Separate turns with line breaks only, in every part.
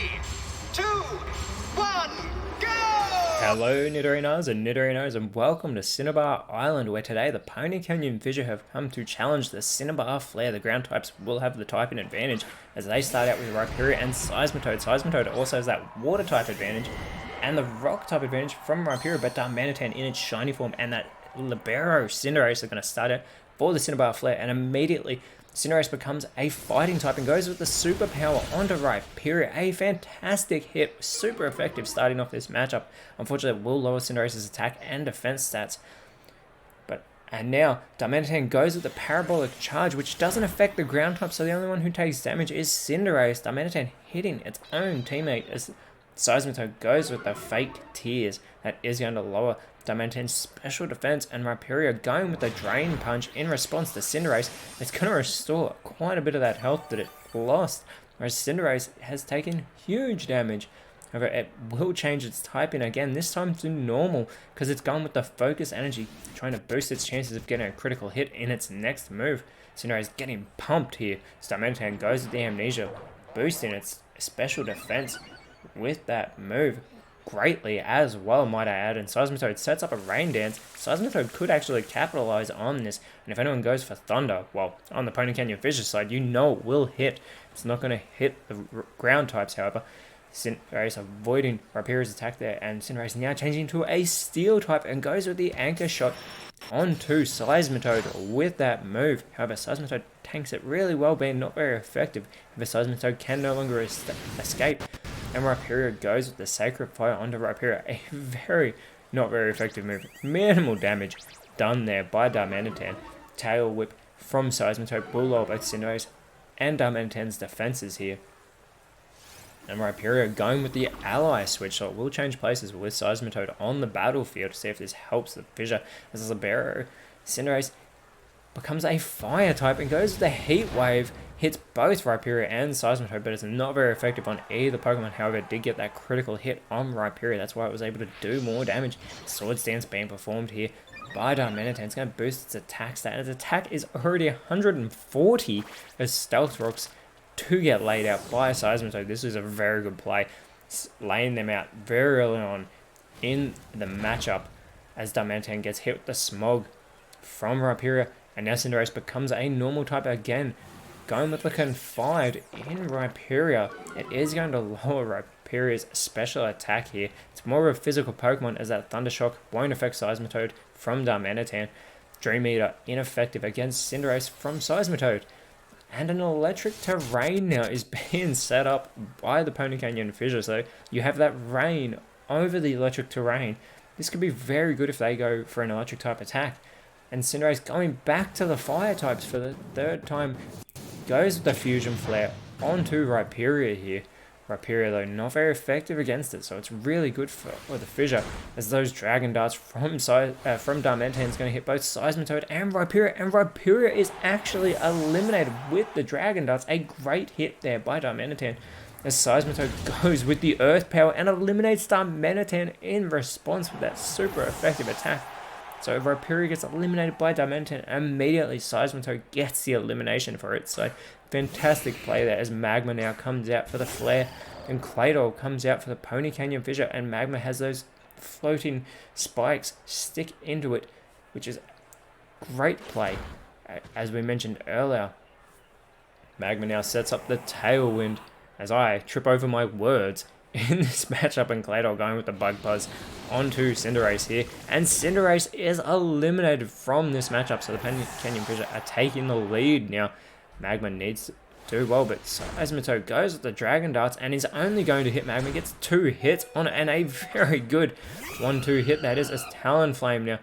2, 1, go!
Hello Nidorinas and Nidorinos, and welcome to Cinnabar Island, where today the Pony Canyon Fissure have come to challenge the Cinnabar Flare. The ground types will have the typing advantage as they start out with Rhyperior and Seismitoad. Seismitoad also has that water type advantage and the rock type advantage from Rhyperior, but Darmanitan in its shiny form and that Libero Cinderace are going to start out for the Cinnabar Flare, and immediately Cinderace becomes a fighting type and goes with the superpower onto Rhyperior. A fantastic hit, super effective starting off this matchup. Unfortunately, it will lower Cinderace's attack and defense stats. And now Darmanitan goes with the parabolic charge, which doesn't affect the ground type, so the only one who takes damage is Cinderace. Darmanitan hitting its own teammate as Seismitoad goes with the fake tears. That is going to lower Darmanitan's special defense, and Rhyperior going with the Drain Punch in response to Cinderace. It's going to restore quite a bit of that health that it lost, whereas Cinderace has taken huge damage. However, it will change its typing again, this time to normal, because it's gone with the Focus Energy, trying to boost its chances of getting a critical hit in its next move. Cinderace getting pumped here. Darmanitan goes with the Amnesia, boosting its special defense with that move greatly as well, might I add. And Seismitoad sets up a Rain Dance. Seismitoad could actually capitalize on this, and if anyone goes for Thunder, well, on the Pony Canyon Fissure side, you know it will hit. It's not going to hit the ground types, however. Cinderace avoiding Rhyperior's attack there, and Cinderace now changing to a Steel type and goes with the Anchor Shot onto Seismitoad with that move. However, Seismitoad tanks it really well, being not very effective if a Seismitoad can no longer escape. And Rhyperior goes with the Sacred Fire onto Rhyperior, a not very effective move. Minimal damage done there by Darmanitan. Tail Whip from Seismitoad will lower both Cinderace and Darmanitan's defenses here. And Rhyperior going with the Ally switch, so it will change places with Seismitoad on the battlefield to see if this helps the Fissure. As Libero Cinderace becomes a Fire type and goes with the Heat Wave, hits both Rhyperior and Seismitoad, but it's not very effective on either Pokemon. However, it did get that critical hit on Rhyperior, that's why it was able to do more damage. Swords Dance being performed here by Darmanitan. It's going to boost its attack stat, and its attack is already 140 as Stealth Rocks to get laid out by Seismitoad. This is a very good play, laying them out very early on in the matchup as Darmanitan gets hit with the Smog from Rhyperior, and now Cinderace becomes a normal type again, going with the Confide in Rhyperior. It is going to lower Rhyperior's special attack here. It's more of a physical Pokemon, as that Thunder Shock won't affect Seismitoad from Darmanitan. Dream Eater ineffective against Cinderace from Seismitoad. And an Electric Terrain now is being set up by the Pony Canyon Fissure, so you have that rain over the Electric Terrain. This could be very good if they go for an Electric type attack. And Cinderace going back to the Fire types for the third time, goes with the Fusion Flare onto Rhyperior here. Rhyperior, though, not very effective against it, so it's really good for the Fissure, as those Dragon Darts from Darmanitan is going to hit both Seismitoad and Rhyperior is actually eliminated with the Dragon Darts. A great hit there by Darmanitan, as Seismitoad goes with the Earth Power and eliminates Darmanitan in response with that super effective attack. So Rhyperior gets eliminated by Darmanitan, immediately Seismitoad gets the elimination for it. So fantastic play there, as Magma now comes out for the Flare and Claydol comes out for the Pony Canyon Fissure, and Magma has those floating spikes stick into it, which is great play. As we mentioned earlier, Magma now sets up the Tailwind as I trip over my words in this matchup, and Claydol going with the Bug Buzz onto Cinderace here, and Cinderace is eliminated from this matchup, so the Pony Canyon Fissure are taking the lead now. Magma needs to do well, but Seismitoad goes with the Dragon Darts and is only going to hit Magma, gets 2 hits on it, and a very good 1-2 hit that is, as Talonflame now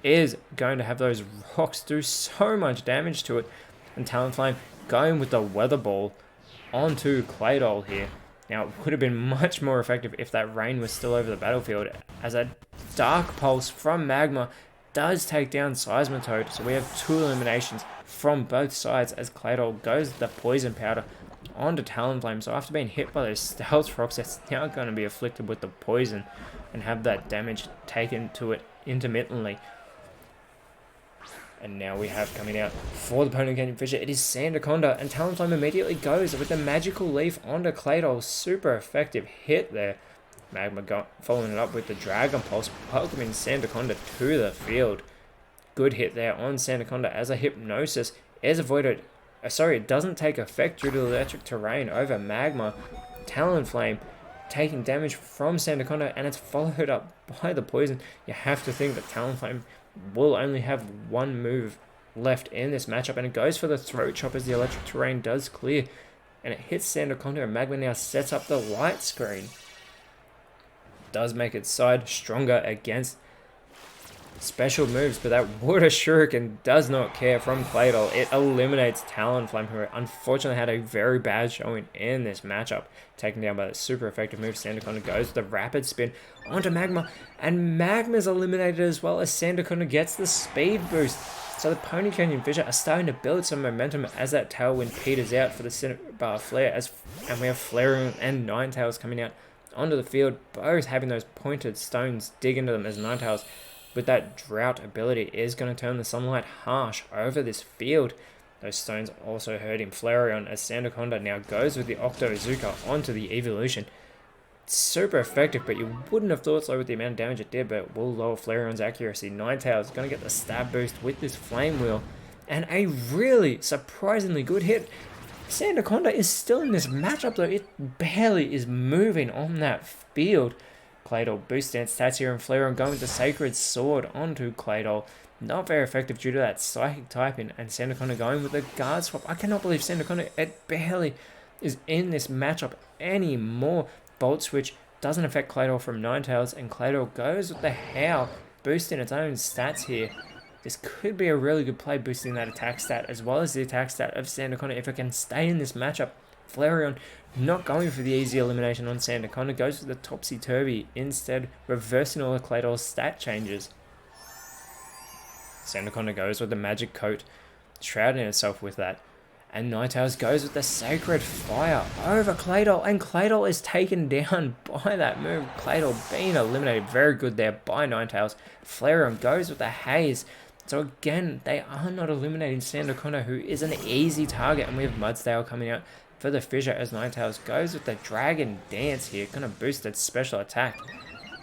is going to have those rocks do so much damage to it, and Talonflame going with the Weather Ball onto Claydol here. Now, it would have been much more effective if that rain was still over the battlefield, as a Dark Pulse from Magma does take down Seismitoad, so we have 2 eliminations from both sides, as Claydol goes with the Poison Powder onto Talonflame. So after being hit by those Stealth Rocks, it's now going to be afflicted with the poison and have that damage taken to it intermittently. And now we have coming out for the Pony Canyon Fissure, it is Sandaconda, and Talonflame immediately goes with the Magical Leaf onto Claydol. Super effective hit there. Magma following it up with the Dragon Pulse, welcoming Sandaconda to the field. Good hit there on Sandaconda as a Hypnosis is avoided. Sorry, it doesn't take effect due to the electric terrain over Magma. Talonflame taking damage from Sandaconda, and it's followed up by the poison. You have to think that Talonflame will only have one move left in this matchup, and it goes for the Throat Chop as the electric terrain does clear, and it hits Sandaconda, and Magma now sets up the light screen. Does make its side stronger against special moves, but that Water Shuriken does not care from Claydol. It eliminates Talonflame, who unfortunately had a very bad showing in this matchup. Taken down by the super effective move, Sandaconda goes with the Rapid Spin onto Magma, and Magma's eliminated as well as Sandaconda gets the speed boost. So the Pony Canyon Fissure are starting to build some momentum as that Tailwind peters out for the Cinnabar Flare, and we have Flareon and Ninetales coming out onto the field, both having those pointed stones dig into them, as Ninetales with that Drought ability is going to turn the sunlight harsh over this field. Those stones also hurting Flareon as Sandaconda now goes with the Octozuka onto the evolution. Super effective, but you wouldn't have thought so with the amount of damage it did, but it will lower Flareon's accuracy. Ninetales is going to get the stab boost with this Flame Wheel, and a really surprisingly good hit. Sandaconda is still in this matchup though, it barely is moving on that field. Claydol boosting its stats here, and Flareon going with the Sacred Sword onto Claydol. Not very effective due to that Psychic typing, and Sandaconda going with the Guard Swap. I cannot believe Sandaconda, it barely is in this matchup anymore. Volt Switch doesn't affect Claydol from Ninetales, and Claydol goes with the Howl, boosting its own stats here. This could be a really good play, boosting that attack stat as well as the attack stat of Sandaconda if it can stay in this matchup. Flareon not going for the easy elimination on Sandaconda, goes for the Topsy-Turvy instead, reversing all of Claydol's stat changes. Sandaconda goes with the Magic Coat, shrouding itself with that. And Ninetales goes with the Sacred Fire over Claydol, and Claydol is taken down by that move. Claydol being eliminated, very good there by Ninetales. Flareon goes with the Haze. So again, they are not eliminating Sandaconda, who is an easy target, and we have Mudsdale coming out for the Fissure as Ninetales goes with the Dragon Dance here, gonna boost its special attack.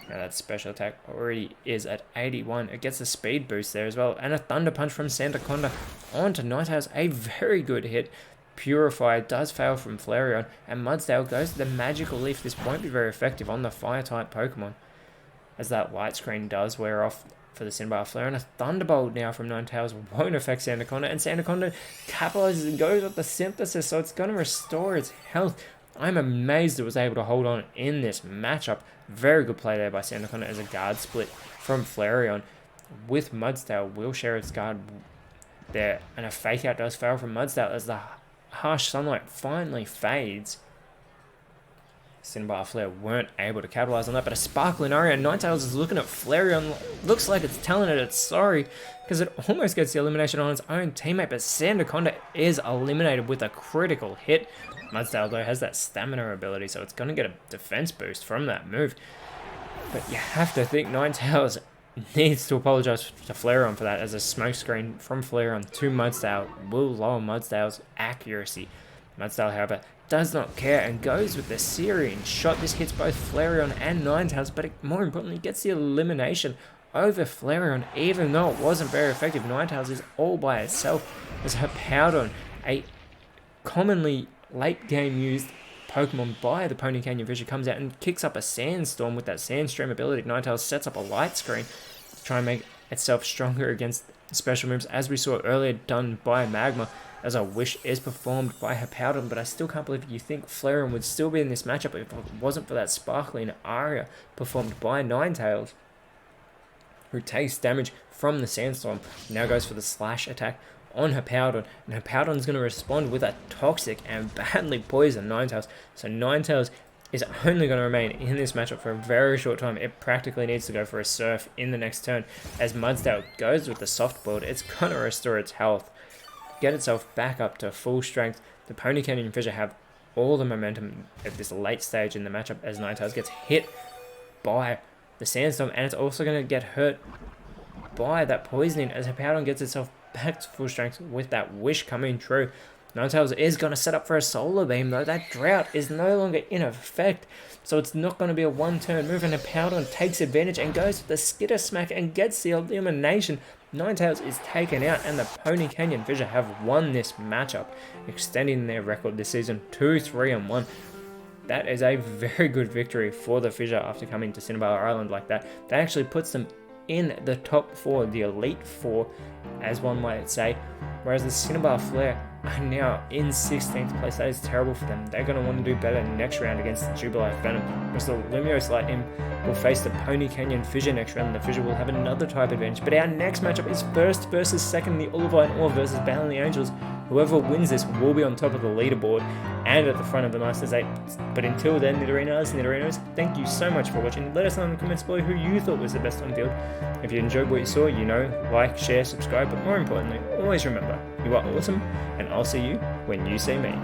Now that special attack already is at 81. It gets a speed boost there as well, and a Thunder Punch from Sandaconda onto Ninetales, a very good hit. Purify does fail from Flareon, and Mudsdale goes to the Magical Leaf. This won't be very effective on the Fire-type Pokemon, as that light screen does wear off for the Cinnabar Flare, and a Thunderbolt now from Ninetales won't affect Sandaconda, and Sandaconda capitalizes and goes with the Synthesis, so it's going to restore its health. I'm amazed it was able to hold on in this matchup. Very good play there by Sandaconda as a guard split from Flareon with Mudsdale. Will share its guard there, and a Fake Out does fail from Mudsdale as the harsh sunlight finally fades. Cinnabar Flare weren't able to capitalize on that, but a Sparkling Aria. Ninetales is looking at Flareon, looks like it's telling it it's sorry, because it almost gets the elimination on its own teammate, but Sandaconda is eliminated with a critical hit. Mudsdale though has that stamina ability, so it's going to get a defense boost from that move. But you have to think Ninetales needs to apologize to Flareon for that, as a smokescreen from Flareon to Mudsdale will lower Mudsdale's accuracy. Mudsdale, however, does not care and goes with the Syrian shot. This hits both Flareon and Ninetales, but it more importantly gets the elimination over Flareon, even though it wasn't very effective. Ninetales is all by itself as her Powdon, a commonly late game used Pokemon by the Pony Canyon Fissure, comes out and kicks up a Sandstorm with that Sandstream ability. Ninetales sets up a light screen to try and make itself stronger against special moves, as we saw earlier done by Magma, as a Wish is performed by her Powdon. But I still can't believe you think Flareon would still be in this matchup if it wasn't for that Sparkling Aria performed by Ninetales, who takes damage from the Sandstorm. Now goes for the Slash attack on her Powdon, and her Powdon is going to respond with a Toxic and badly poison Ninetales. So Ninetales is only going to remain in this matchup for a very short time. It practically needs to go for a Surf in the next turn, as Mudsdale goes with the Soft Build. It's going to restore its health, get itself back up to full strength. The Pony Canyon Fissure have all the momentum at this late stage in the matchup, as Ninetales gets hit by the Sandstorm, and it's also going to get hurt by that poisoning as her Powdon gets itself back to full strength with that wish coming true. Ninetales is going to set up for a Solar Beam though. That Drought is no longer in effect, so it's not going to be a one-turn move, and Powdon takes advantage and goes with the Skitter Smack and gets the elimination. Ninetales is taken out, and the Pony Canyon Fissure have won this matchup, extending their record this season to 3-1. That is a very good victory for the Fissure after coming to Cinnabar Island like that. That actually puts them in the top 4, the Elite 4, as one might say, whereas the Cinnabar Flare are now in 16th place. That is terrible for them. They're going to want to do better next round against the Jubilife Venom, whereas the Lumiose Lightning will face the Pony Canyon Fissure next round, and the Fissure will have another type advantage. But our next matchup is first versus second, the Olivine Ore versus Battling the Angels. Whoever wins this will be on top of the leaderboard and at the front of the Masters 8. But until then, Nidorinos, thank you so much for watching. Let us know in the comments below who you thought was the best on field. If you enjoyed what you saw, like, share, subscribe, but more importantly, always remember, you are awesome, and I'll see you when you see me.